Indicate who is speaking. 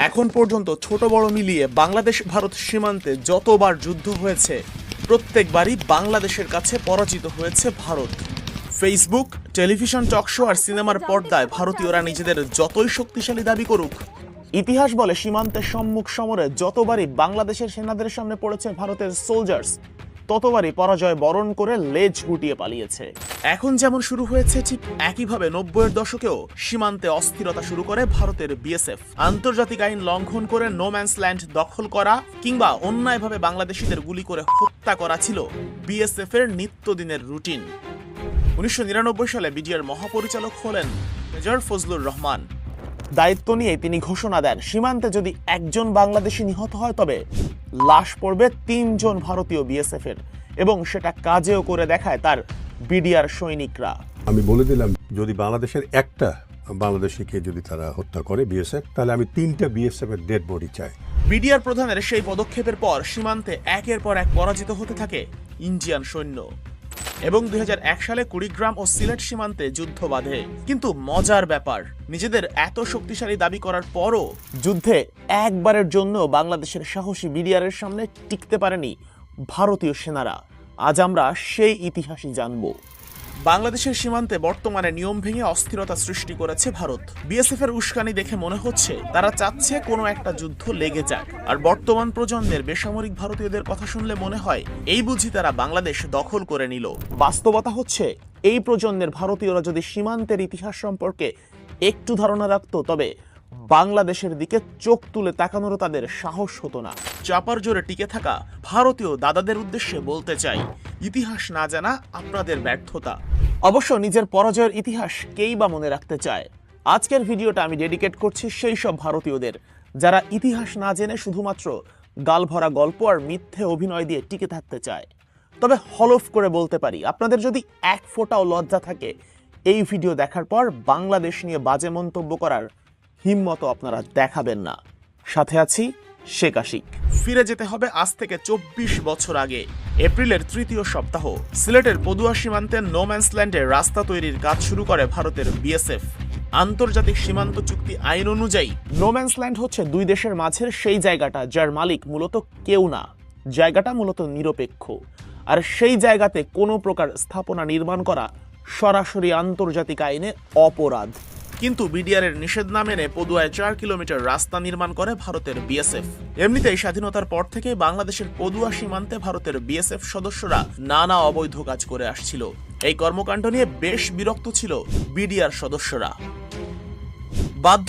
Speaker 1: এখন পর্যন্ত ছোট বড় মিলিয়ে বাংলাদেশ ভারত সীমান্তে যতবার যুদ্ধ হয়েছে প্রত্যেকবারই বাংলাদেশের কাছে পরাজিত হয়েছে ভারত। ফেসবুক, টেলিভিশন টকশো আর সিনেমার পর্দায় ভারতীয়রা নিজেদের যতই শক্তিশালী দাবি করুক, ইতিহাস বলে সীমান্তের সম্মুখ সমরে যতবারই বাংলাদেশের সেনাদের সামনে পড়েছে ভারতের সোলজার্স, ততবারই পরাজয় বরণ করে লেজ গুটিয়ে পালিয়েছে। এখন যেমন শুরু হয়েছে ঠিক একইভাবে 90-এর দশকেও সীমান্তে অস্থিরতা শুরু করে ভারতের বিএসএফ। আন্তর্জাতিক আইন লঙ্ঘন করে নো ম্যানস ল্যান্ড দখল করা কিংবা অন্যায়ভাবে বাংলাদেশিদের গুলি করে হত্যা করা ছিল বিএসএফ এর নিত্যদিনের রুটিন। 1999 সালে বিডিআর মহাপরিচালক হলেন মেজর ফজলুর রহমান। দায়িত্ব নিয়ে তিনি ঘোষণা দেন, সীমান্তে যদি একজন বাংলাদেশি নিহত হয় তবে লাশ পড়বে 3 জন ভারতীয় বিএসএফ এর, এবং সেটা কাজেও করে দেখায় তার বিডিআর সৈনিকরা।
Speaker 2: আমি বলে দিলাম, যদি বাংলাদেশের একটা বাংলাদেশিকে যদি তারা হত্যা করে বিএসএফ, তাহলে আমি 3টা বিএসএফ এর ডেড বডি চাই।
Speaker 1: বিডিআর প্রধানের সেই পদক্ষেপের পর সীমান্তে একের পর এক পরাজিত হতে থাকে ইন্ডিয়ান সৈন্য, এবং 2001 সালে কুড়িগ্রাম ও সিলেট সীমান্তে যুদ্ধ বাধে। কিন্তু মজার ব্যাপার, নিজেদের এত শক্তিশালী দাবি করার পরও যুদ্ধে একবারের জন্য বাংলাদেশের সাহসী বিডিআরের সামনে টিকতে পারেনি ভারতীয় সেনারা। আজ আমরা সেই ইতিহাসই জানব। বাংলাদেশের সীমান্তে বর্তমানে নিয়ম ভেঙে অস্থিরতা সৃষ্টি করেছে ভারত। বিএসএফ এর উস্কানি দেখে মনে হচ্ছে তারা চাচ্ছে কোনো একটা যুদ্ধ লেগে যাক, আর বর্তমান প্রজন্মের বেসামরিক ভারতীয়দের কথা শুনলে মনে হয় এই বুঝি তারা বাংলাদেশ দখল করে নিল। বাস্তবতা হচ্ছে এই প্রজন্মের ভারতীয়রা যদি সীমান্তের ইতিহাস সম্পর্কে একটু ধারণা রাখত, তবে বাংলাদেশের দিকে চোখ তুলে তাকানোরও তাদের সাহস হতো না। চাপার জোরে টিকে থাকা ভারতীয় দাদাদের উদ্দেশ্যে বলতে চাই, ইতিহাস না জানা আপনাদের ব্যর্থতা। অবশ্য নিজের পরাজয়ের ইতিহাস কেই বা মনে রাখতে চায়। আজকের ভিডিওটা আমি ডেডিকেট করছি সেই সব ভারতীয়দের যারা ইতিহাস না জেনে শুধুমাত্র গালভরা গল্প আর মিথ্যে অভিনয় দিয়ে টিকে থাকতে চায়। তবে হলফ করে বলতে পারি, আপনাদের যদি এক ফোঁটাও লজ্জা থাকে এই ভিডিও দেখার পর বাংলাদেশ নিয়ে বাজে মন্তব্য করার হিম্মত আপনারা দেখাবেন না। সাথে আছি শেখ আশিক। ফিরে যেতে হবে আজ থেকে 24 বছর আগে। এপ্রিলের 3য় সপ্তাহ। সিলেটের পদুয়া সীমান্তে নো ম্যানস ল্যান্ডে রাস্তা তৈরির কাজ শুরু করে ভারতের বিএসএফ। আন্তর্জাতিক সীমান্ত চুক্তি আইন অনুযায়ী নো ম্যানস ল্যান্ড হচ্ছে দুই দেশের মাঝের সেই জায়গাটা যার মালিক মূলত কেউ না, জায়গাটা মূলত নিরপেক্ষ। আর সেই জায়গাতে কোনো প্রকার স্থাপনা নির্মাণ করা সরাসরি আন্তর্জাতিক আইনে অপরাধ। কিন্তু বিডিআরের নিষেধ না মেনে পদুয়ায় 4 কিলোমিটার রাস্তা নির্মাণ করে ভারতের বিএসএফ। এমনিতেই স্বাধীনতার পর থেকে বাংলাদেশের পদুয়া সীমান্তে ভারতের বিএসএফ সদস্যরা নানা অবৈধ কাজ করে আসছিল। এই কর্মকাণ্ড নিয়ে বেশ বিরক্ত ছিল বিডিআর সদস্যরা। বাধ্য